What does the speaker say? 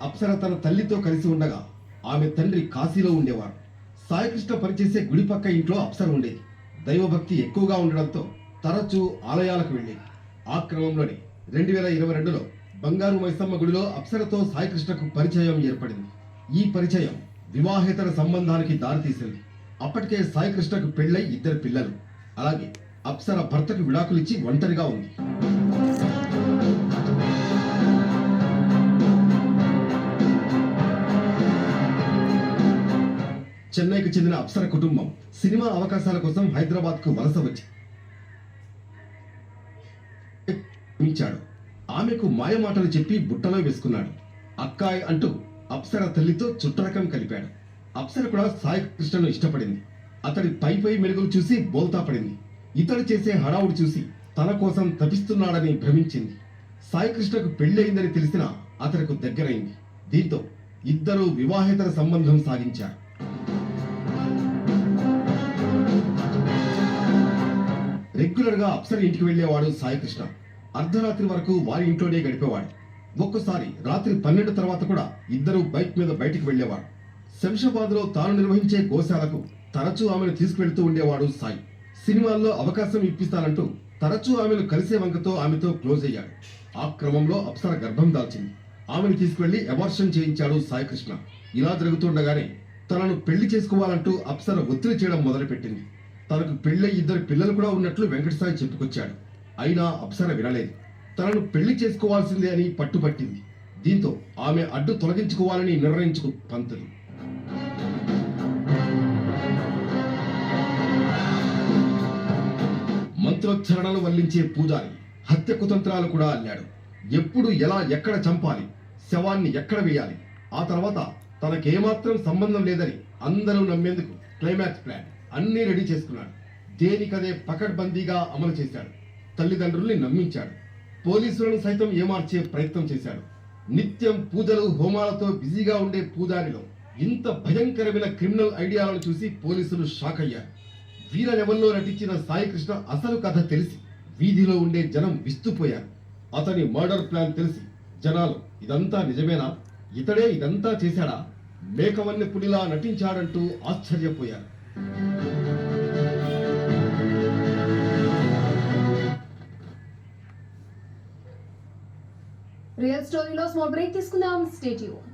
అప్సర తన తల్లితో కలిసి ఉండగా ఆమె తండ్రి కాశీలో ఉండేవారు. సాయికృష్ణ పనిచేసే గుడి పక్క ఇంట్లో అప్సర ఉండేది. దైవభక్తి ఎక్కువగా ఉండడంతో తరచూ ఆలయాలకు వెళ్ళేది. ఆ క్రమంలోనే 2022లో బంగారు మైసమ్మ గుడిలో అప్సరతో సాయికృష్ణకు పరిచయం ఏర్పడింది. ఈ పరిచయం వివాహేతర సంబంధానికి దారితీసింది. అప్పటికే సాయికృష్ణకు పెళ్ళై 2 పిల్లలు. అలాగే అప్సర భర్తకు విడాకులిచ్చి ఒంటరిగా ఉంది. చెన్నైకి చెందిన అప్సర కుటుంబం సినిమా అవకాశాల కోసం హైదరాబాద్కు వలస వచ్చి మించాడు. ఆమెకు మాయమాటలు చెప్పి బుట్టలో వేసుకున్నాడు. అక్కాయ్ అంటూ అప్సర తల్లితో చుట్టరకం కలిపాడు. అప్సర కూడా సాయి కృష్ణను ఇష్టపడింది. అతడి పై మెరుగులు చూసి బోల్తా పడింది. ఇతడు చేసే హడావుడు చూసి తన కోసం తపిస్తున్నాడని భ్రమించింది. సాయి కృష్ణకు పెళ్లి అయిందని తెలిసినా అతడికి దగ్గరైంది. దీంతో ఇద్దరూ వివాహేతర సంబంధం సాగించారు. రెగ్యులర్ గా అప్సర ఇంటికి వెళ్లేవాడు సాయికృష్ణ. అర్ధరాత్రి వరకు వారి ఇంట్లోనే గడిపేవాడు. ఒక్కోసారి రాత్రి 12 తర్వాత కూడా ఇద్దరు బైక్ మీద బయటికి వెళ్లేవాడు. శంషాబాద్ లో తాను నిర్వహించే గోశాలకు తరచూ ఆమెను తీసుకువెళ్తూ ఉండేవాడు సాయి. సినిమాల్లో అవకాశం ఇప్పిస్తానంటూ తరచూ ఆమెను కలిసే వంకతో ఆమెతో క్లోజ్ అయ్యాడు. ఆ క్రమంలో అప్సర గర్భం దాల్చింది. ఆమెను తీసుకువెళ్లి అబార్షన్ చేయించాడు సాయికృష్ణ. ఇలా జరుగుతుండగానే తనను పెళ్లి చేసుకోవాలంటూ అప్సర ఒత్తిడి చేయడం మొదలుపెట్టింది. తనకు పెళ్లి 2 పిల్లలు కూడా ఉన్నట్లు వెంకటసాయి చెప్పుకొచ్చాడు. అయినా అప్సర వినలేదు. తనను పెళ్లి చేసుకోవాల్సిందే అని పట్టుపట్టింది. దీంతో ఆమె అడ్డు తొలగించుకోవాలని నిర్ణయించుకు పంతులు. మంత్రోచ్చరణలు వల్లించే పూజారి హత్య కుతంత్రాలు కూడా అల్లాడు. ఎప్పుడు ఎలా ఎక్కడ చంపాలి, శవాన్ని ఎక్కడ వేయాలి, ఆ తర్వాత తనకేమాత్రం సంబంధం లేదని అందరూ నమ్మేందుకు క్లైమాక్స్ ప్లాన్ అన్నీ రెడీ చేసుకున్నాడు. దేనికదే పకడ్బందీగా అమలు చేశాడు. తల్లిదండ్రుల్ని నమ్మించాడు. పోలీసులను సైతం ఏమార్చే ప్రయత్నం చేశాడు. నిత్యం పూజలు హోమాలతో బిజీగా ఉండే పూజారిలో ఇంత భయంకరమైన క్రిమినల్ ఐడియాలను చూసి పోలీసులు షాక్ అయ్యారు. వీర లెవెల్లో నటించిన సాయికృష్ణ అసలు కథ తెలిసి వీధిలో ఉండే జనం విస్తుపోయారు. అతని మర్డర్ ప్లాన్ తెలిసి జనాలు ఇదంతా నిజమేనా, ఇతడే ఇదంతా చేశాడా, మేకవన్నె పులిలా నటించాడంటూ ఆశ్చర్యపోయారు. రియల్ స్టోరీలో స్మాల్ బ్రేక్ తీసుకుందాం. Stay tuned.